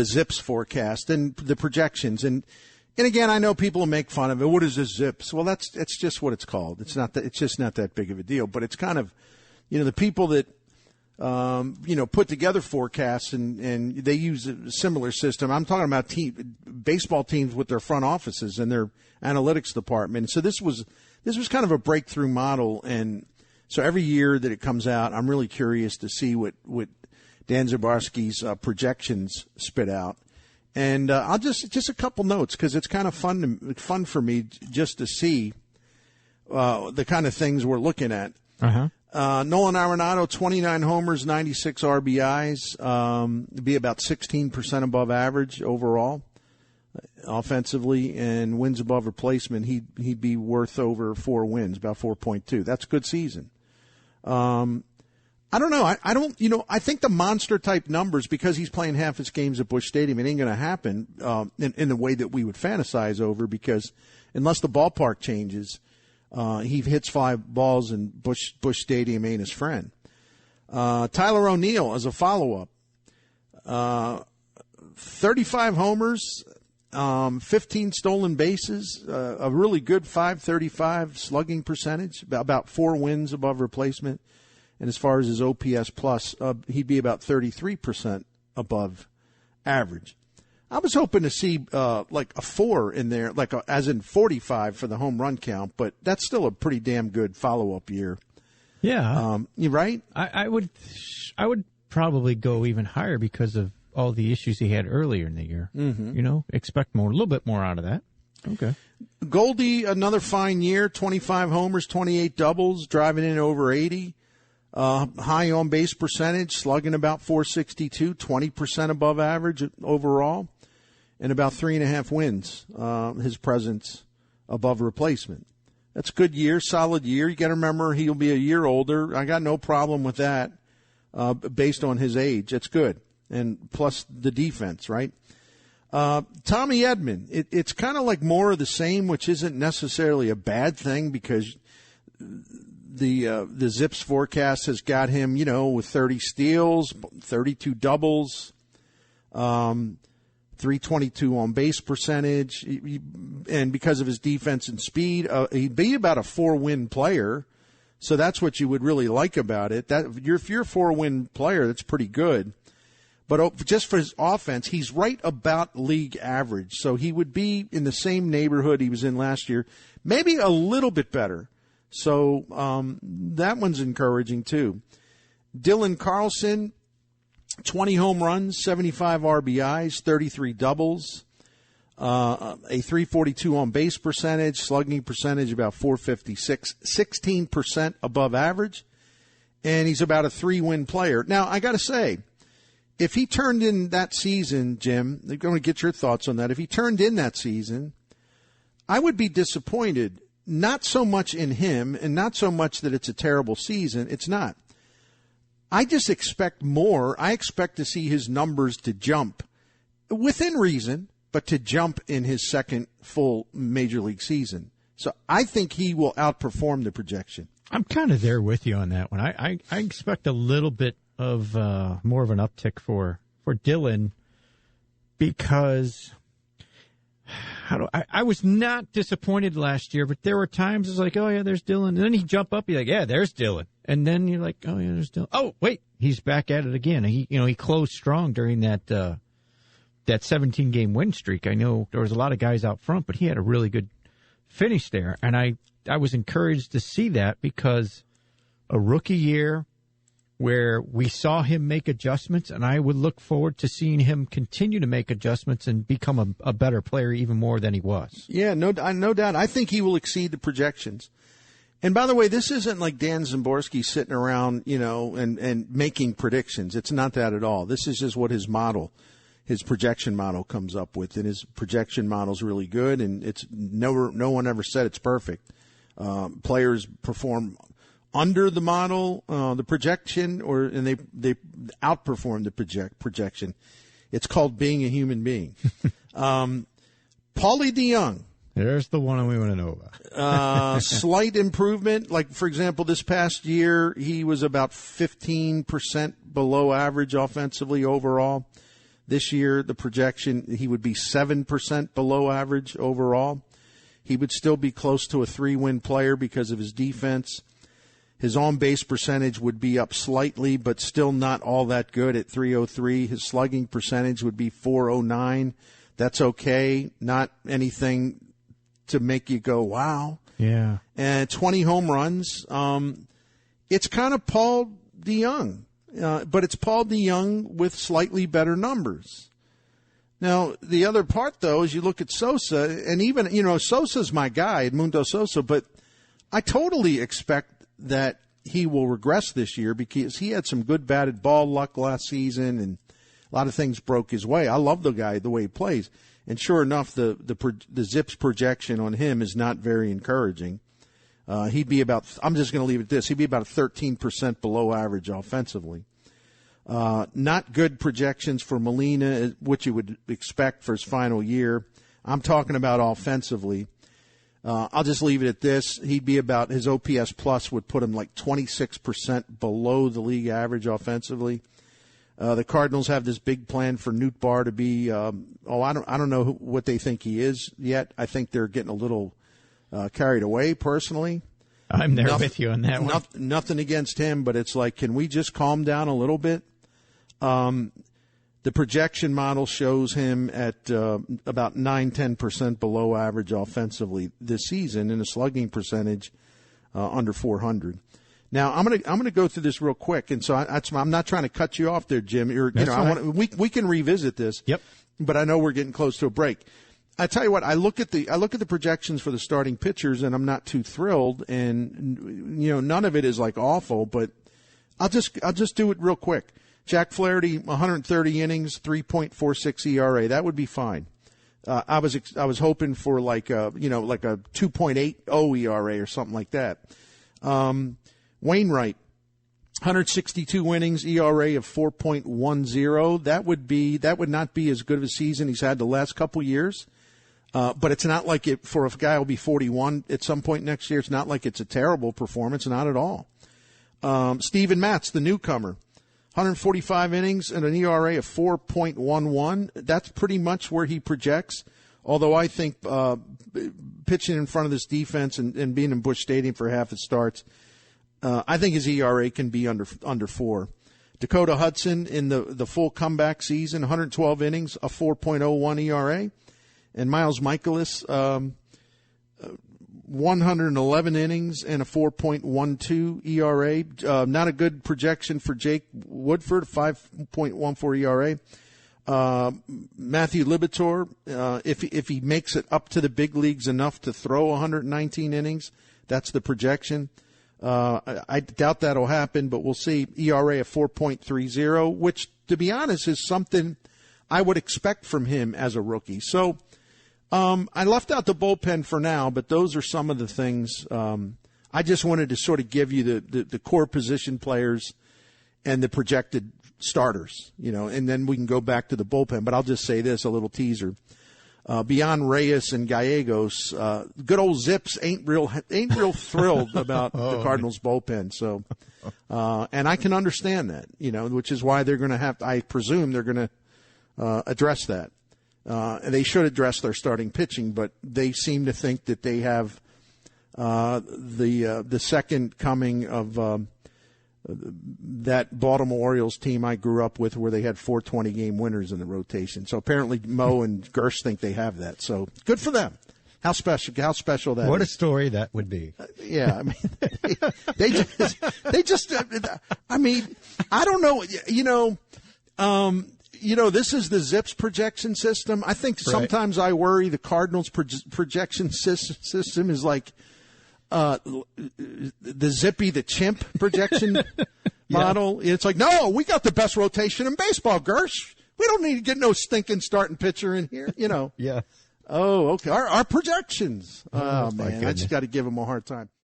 ZiPS forecast and the projections. And again, I know people will make fun of it. What is this ZiPS? Well, it's just what it's called. It's just not that big of a deal. But it's kind of, the people that put together forecasts and they use a similar system. I'm talking about baseball teams with their front offices and their analytics department. So this was kind of a breakthrough model. And so every year that it comes out, I'm really curious to see what Dan Zaborski's projections spit out. And I'll just a couple notes because it's kind of fun for me just to see the kind of things we're looking at. Uh-huh. Nolan Arenado, 29 homers, 96 RBIs, be about 16% above average overall offensively, and wins above replacement. He'd be worth over 4 wins, about 4.2. That's a good season. I don't know. I think the monster type numbers, because he's playing half his games at Busch Stadium, it ain't going to happen in the way that we would fantasize over, because unless the ballpark changes, he hits 5 balls and Busch Stadium ain't his friend. Tyler O'Neill as a follow-up. 35 homers, 15 stolen bases, a really good .535 slugging percentage, about 4 wins above replacement. And as far as his OPS plus, he'd be about 33% above average. I was hoping to see like a 4 in there, as in 45 for the home run count, but that's still a pretty damn good follow-up year. Yeah. You right? I would probably go even higher because of all the issues he had earlier in the year. Mm-hmm. Expect a little bit more out of that. Okay. Goldie, another fine year, 25 homers, 28 doubles, driving in over 80. High on base percentage, slugging about .462, 20% above average overall, and about 3.5 wins, his presence above replacement. That's a good year, solid year. You got to remember he'll be a year older. I got no problem with that based on his age. That's good. And plus the defense, right? Tommy Edman, it's kind of like more of the same, which isn't necessarily a bad thing, because the ZiPS forecast has got him, with 30 steals, 32 doubles, 322 on base percentage, and because of his defense and speed, he'd be about a 4-win player. So that's what you would really like about it. If you're a 4-win player, that's pretty good. But just for his offense, he's right about league average. So he would be in the same neighborhood he was in last year, maybe a little bit better. So that one's encouraging, too. Dylan Carlson, 20 home runs, 75 RBIs, 33 doubles, a 342 on base percentage, slugging percentage about .456, 16% above average, and he's about a 3-win player. Now, I got to say, if he turned in that season, Jim, I'm going to get your thoughts on that. If he turned in that season, I would be disappointed. Not so much in him, and not so much that it's a terrible season. It's not. I just expect more. I expect to see his numbers to jump within reason, but to jump in his second full major league season. So I think he will outperform the projection. I'm kind of there with you on that one. I expect a little bit of more of an uptick for Dylan, because I was not disappointed last year, but there were times it's like, oh yeah, there's Dylan, and then he jump up, you're like, yeah, there's Dylan, and then you're like, oh yeah, there's Dylan. Oh wait, he's back at it again. He closed strong during that 17-game win streak. I know there was a lot of guys out front, but he had a really good finish there, and I was encouraged to see that, because a rookie year where we saw him make adjustments, and I would look forward to seeing him continue to make adjustments and become a better player even more than he was. Yeah, no doubt. I think he will exceed the projections. And by the way, this isn't like Dan Szymborski sitting around, and making predictions. It's not that at all. This is just what his projection model comes up with, and his projection model's really good, and it's no one ever said it's perfect. Players perform under the model, the projection, and they outperform the projection. It's called being a human being. Paulie DeYoung. There's the one we want to know about. Slight improvement. Like, for example, this past year, he was about 15% below average offensively overall. This year, the projection, he would be 7% below average overall. He would still be close to a 3-win player because of his defense. His on-base percentage would be up slightly, but still not all that good at .303. His slugging percentage would be .409. That's okay. Not anything to make you go, wow. Yeah. And 20 home runs. It's kind of Paul DeYoung, but it's Paul DeYoung with slightly better numbers. Now, the other part, though, is you look at Sosa, and even, Sosa's my guy, Edmundo Sosa, but I totally expect that he will regress this year because he had some good batted ball luck last season, and a lot of things broke his way. I love the guy, the way he plays. And sure enough, the ZiPS projection on him is not very encouraging. He'd be about, I'm just going to leave it at this, he'd be about 13% below average offensively. Not good projections for Molina, which you would expect for his final year. I'm talking about offensively. I'll just leave it at this. He'd be about, his OPS plus would put him like 26% below the league average offensively. The Cardinals have this big plan for Nootbaar to be, I don't know what they think he is yet. I think they're getting a little carried away personally. I'm there with you on that one. Nothing against him, but it's like, can we just calm down a little bit? The projection model shows him at about 9-10% below average offensively this season, and a slugging percentage under .400. Now I'm gonna go through this real quick, and so I'm not trying to cut you off there, Jim. We can revisit this. Yep. But I know we're getting close to a break. I tell you what, I look at the projections for the starting pitchers, and I'm not too thrilled. And none of it is like awful, but I'll just do it real quick. Jack Flaherty, 130 innings, 3.46 ERA. That would be fine. I was hoping for like a 2.80 ERA or something like that. Wainwright, 162 innings, ERA of 4.10. That would not be as good of a season he's had the last couple years. But it's not like it for a guy who'll be 41 at some point next year. It's not like it's a terrible performance, not at all. Steven Matz, the newcomer, 145 innings and an ERA of 4.11. That's pretty much where he projects. Although I think pitching in front of this defense and being in Busch Stadium for half its starts, I think his ERA can be under 4. Dakota Hudson in the full comeback season, 112 innings, a 4.01 ERA. And Miles Michaelis, 111 innings and a 4.12 ERA. Not a good projection for Jake Woodford, 5.14 ERA. Matthew Liberatore, if he makes it up to the big leagues enough to throw 119 innings, that's the projection. I doubt that'll happen, but we'll see. ERA of 4.30, which, to be honest, is something I would expect from him as a rookie. So I left out the bullpen for now, but those are some of the things. I just wanted to sort of give you the core position players and the projected starters, and then we can go back to the bullpen. But I'll just say this, a little teaser. Beyond Reyes and Gallegos, good old ZiPS ain't real thrilled about the Cardinals bullpen. So, and I can understand that, which is why they're going to have, I presume they're going to address that. And they should address their starting pitching, but they seem to think that they have the second coming of that Baltimore Orioles team I grew up with, where they had 420 game winners in the rotation. So apparently Mo and Gersh think they have that. So good for them. How special that what is. A story that would be. Yeah, I mean, they just I mean, I don't know, this is the ZiPS projection system. I think sometimes I worry the Cardinals projection system is like the Zippy the Chimp projection model. It's like, no, we got the best rotation in baseball, Gersh. We don't need to get no stinking starting pitcher in here, Yeah. Oh, okay. Our projections. Oh, man, I goodness. just got to give them a hard time.